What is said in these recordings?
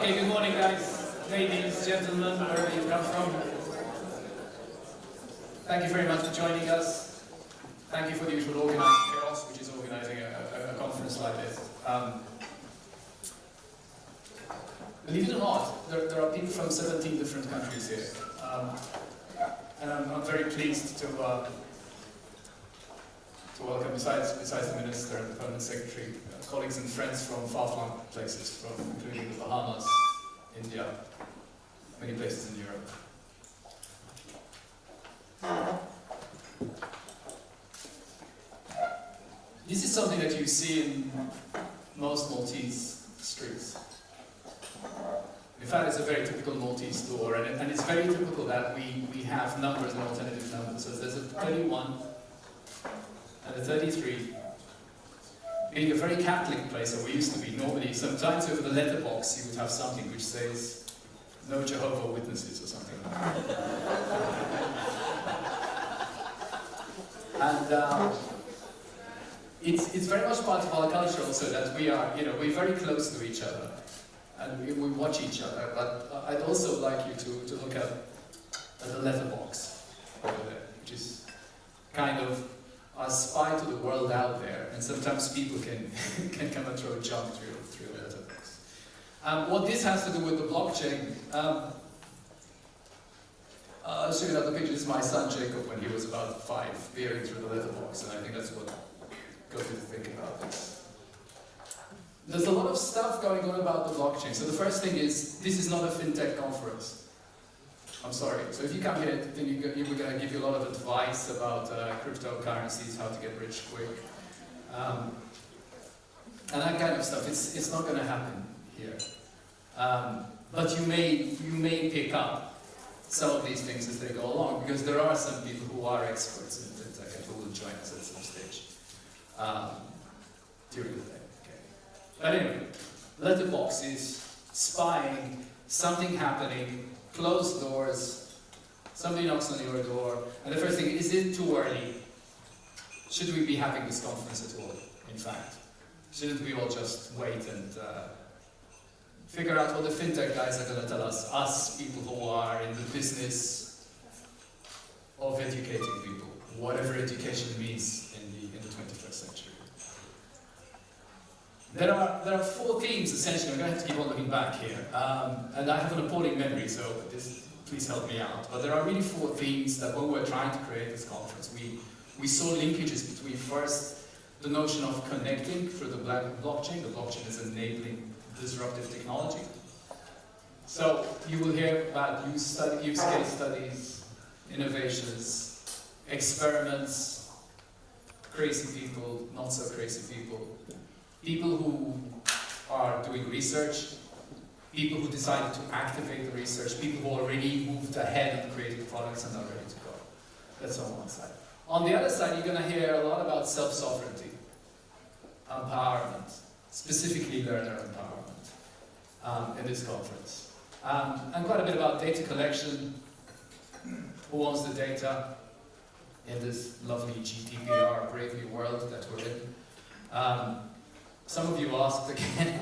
Okay, good morning guys, ladies, gentlemen, wherever you've come from. Thank you very much for joining us. Thank you for the usual organized chaos, which is organizing a conference like this. Believe it or not, there are people from 17 different countries here. And I'm very pleased to welcome, besides the Minister and the Permanent Secretary, colleagues and friends from far-flung places, including the Bahamas, India, many places in Europe. This is something that you see in most Maltese streets. In fact, it's a very typical Maltese store, and it's very typical that we have numbers and alternative numbers. So there's a 31 and a 33. Being a very Catholic place, or we used to be, normally, sometimes over the letterbox you would have something which says, no Jehovah's Witnesses or something like that. And it's very much part of our culture also that we're very close to each other. And we watch each other, but I'd also like you to look at the letterbox over there, which is kind of a spy to the world out there, and sometimes people can come and throw junk through the letterbox. What this has to do with the blockchain, I'll show you another picture. This is my son Jacob when he was about 5, peering through the letterbox, and I think that's what got me to think about this. There's a lot of stuff going on about the blockchain. So the first thing is, this is not a fintech conference. I'm sorry. So if you come here thinking we're going to give you a lot of advice about cryptocurrencies, how to get rich quick, and that kind of stuff, it's not going to happen here. But you may pick up some of these things as they go along, because there are some people who are experts in fintech and who will join us at some stage during the day. But anyway, letterbox is spying, something happening, closed doors, somebody knocks on your door, and the first thing, is it too early? Should we be having this conference at all, in fact? Shouldn't we all just wait and figure out what the fintech guys are going to tell us people who are in the business of educating people, whatever education means in the 21st century. There are 4 themes, essentially. I'm going to have to keep on looking back here. And I have an appalling memory, so please help me out. But there are really 4 themes that when we were trying to create this conference, we saw linkages between, first, the notion of connecting through the blockchain. The blockchain is enabling disruptive technology. So you will hear about use case studies, innovations, experiments, crazy people, not so crazy people. People who are doing research, people who decided to activate the research, people who already moved ahead and created products and are ready to go. That's on one side. On the other side, you're going to hear a lot about self-sovereignty, empowerment, specifically learner empowerment in this conference. And quite a bit about data collection, who owns the data in this lovely GDPR bravely world that we're in. Some of you asked again,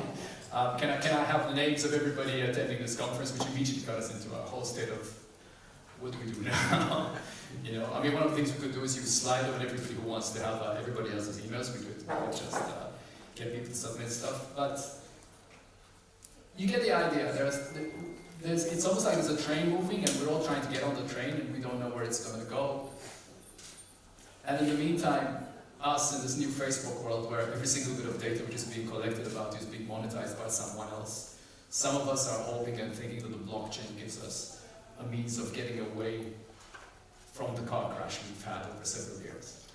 can I have the names of everybody attending this conference, which immediately got us into a whole state of, what do we do now? I mean, one of the things we could do is use Slido, and everybody who wants to have everybody else's emails, we could just get people to submit stuff. But you get the idea. It's almost like there's a train moving, and we're all trying to get on the train, and we don't know where it's going to go. And in the meantime, us in this new Facebook world where every single bit of data which is being collected about is being monetized by someone else. Some of us are hoping and thinking that the blockchain gives us a means of getting away from the car crash we've had over several years.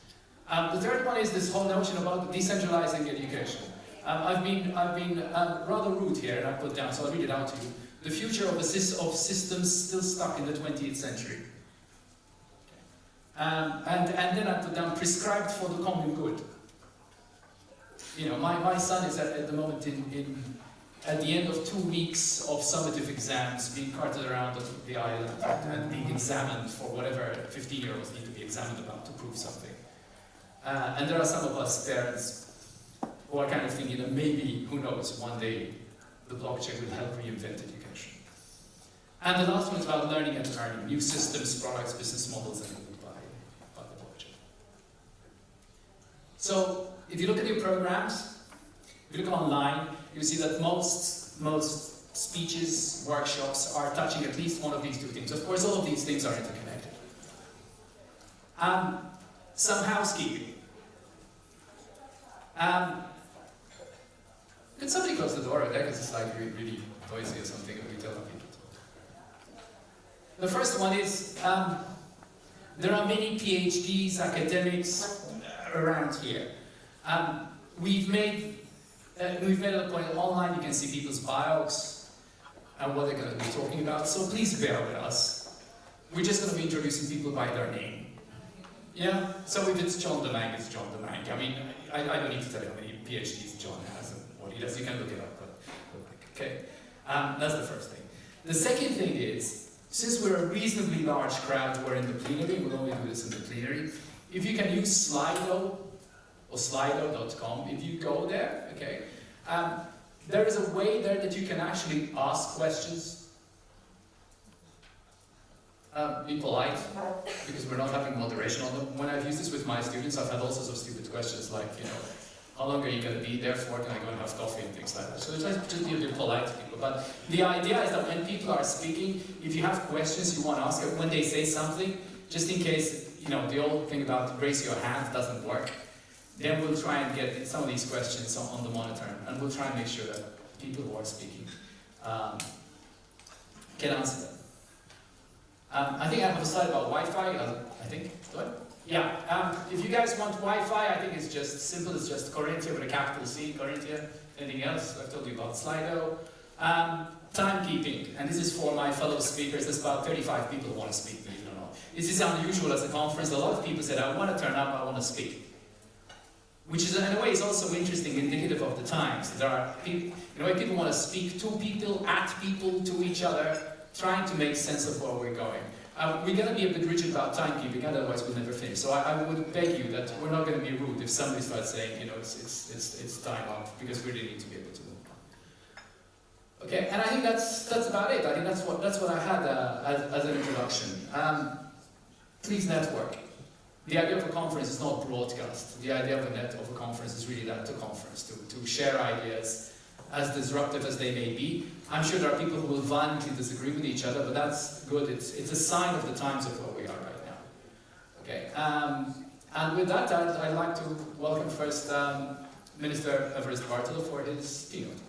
The third one is this whole notion about decentralizing education. I've been rather rude here, and I put down, so I'll read it out to you. The future of systems still stuck in the 20th century. And then I put down prescribed for the common good. My son is at the moment at the end of 2 weeks of summative exams, being carted around the island and being examined for whatever 15-year-olds need to be examined about to prove something. And there are some of us parents who are kind of thinking that maybe, who knows, one day the blockchain will help reinvent education. And the last one is about learning and earning, new systems, products, business models enabled by the blockchain. So, if you look at your programs, if you look online, you see that most speeches, workshops are touching at least one of these two things. Of course, all of these things are interconnected. Some housekeeping. Could somebody close the door there, because it's like really noisy or something, and we tell people to. The first one is, there are many PhDs, academics around here. We've made a point online, you can see people's bios and what they're going to be talking about, so please bear with us. We're just going to be introducing people by their name. Yeah? So if it's John DeMang, it's John DeMang. I mean, I don't need to tell you how many PhDs John has and what he does, you can look it up. Okay? That's the first thing. The second thing is, since we're a reasonably large crowd who are in the plenary, we'll only do this in the plenary, if you can use Slido, or slido.com, if you go there, okay, there is a way there that you can actually ask questions. Be polite, because we're not having moderation on them. When I've used this with my students, I've had all sorts of stupid questions like, you know, how long are you going to be there for? Can I go and have coffee and things like that? So just be a bit polite to people. But the idea is that when people are speaking, if you have questions you want to ask, when they say something, just in case, you know, the old thing about raise your hand doesn't work, then we'll try and get some of these questions on the monitor, and we'll try and make sure that people who are speaking can answer them. I think I have a slide about Wi-Fi, I think. Do I? Yeah, if you guys want Wi-Fi, I think it's just simple, it's just Corinthia with a capital C, Corinthia. Anything else? I've told you about Slido. Timekeeping, and this is for my fellow speakers. There's about 35 people who want to speak, believe it or not. This is unusual as a conference. A lot of people said, I want to turn up, I want to speak. Which is, in a way, is also interesting, indicative of the times. There are people, in a way, people want to speak to people, at people, to each other, trying to make sense of where we're going. We're going to be a bit rigid about timekeeping, otherwise we'll never finish. So I would beg you that we're not going to be rude if somebody starts saying, you know, it's time up, because we really need to be able to move on. Okay, and I think that's about it. I think that's what I had as an introduction. Please network. The idea of a conference is not broadcast. The idea of a conference is really that, to conference, to share ideas, as disruptive as they may be. I'm sure there are people who will violently disagree with each other, but that's good. It's a sign of the times of where we are right now. Okay, and with that, I'd like to welcome first Minister Everest Bartolo for his keynote.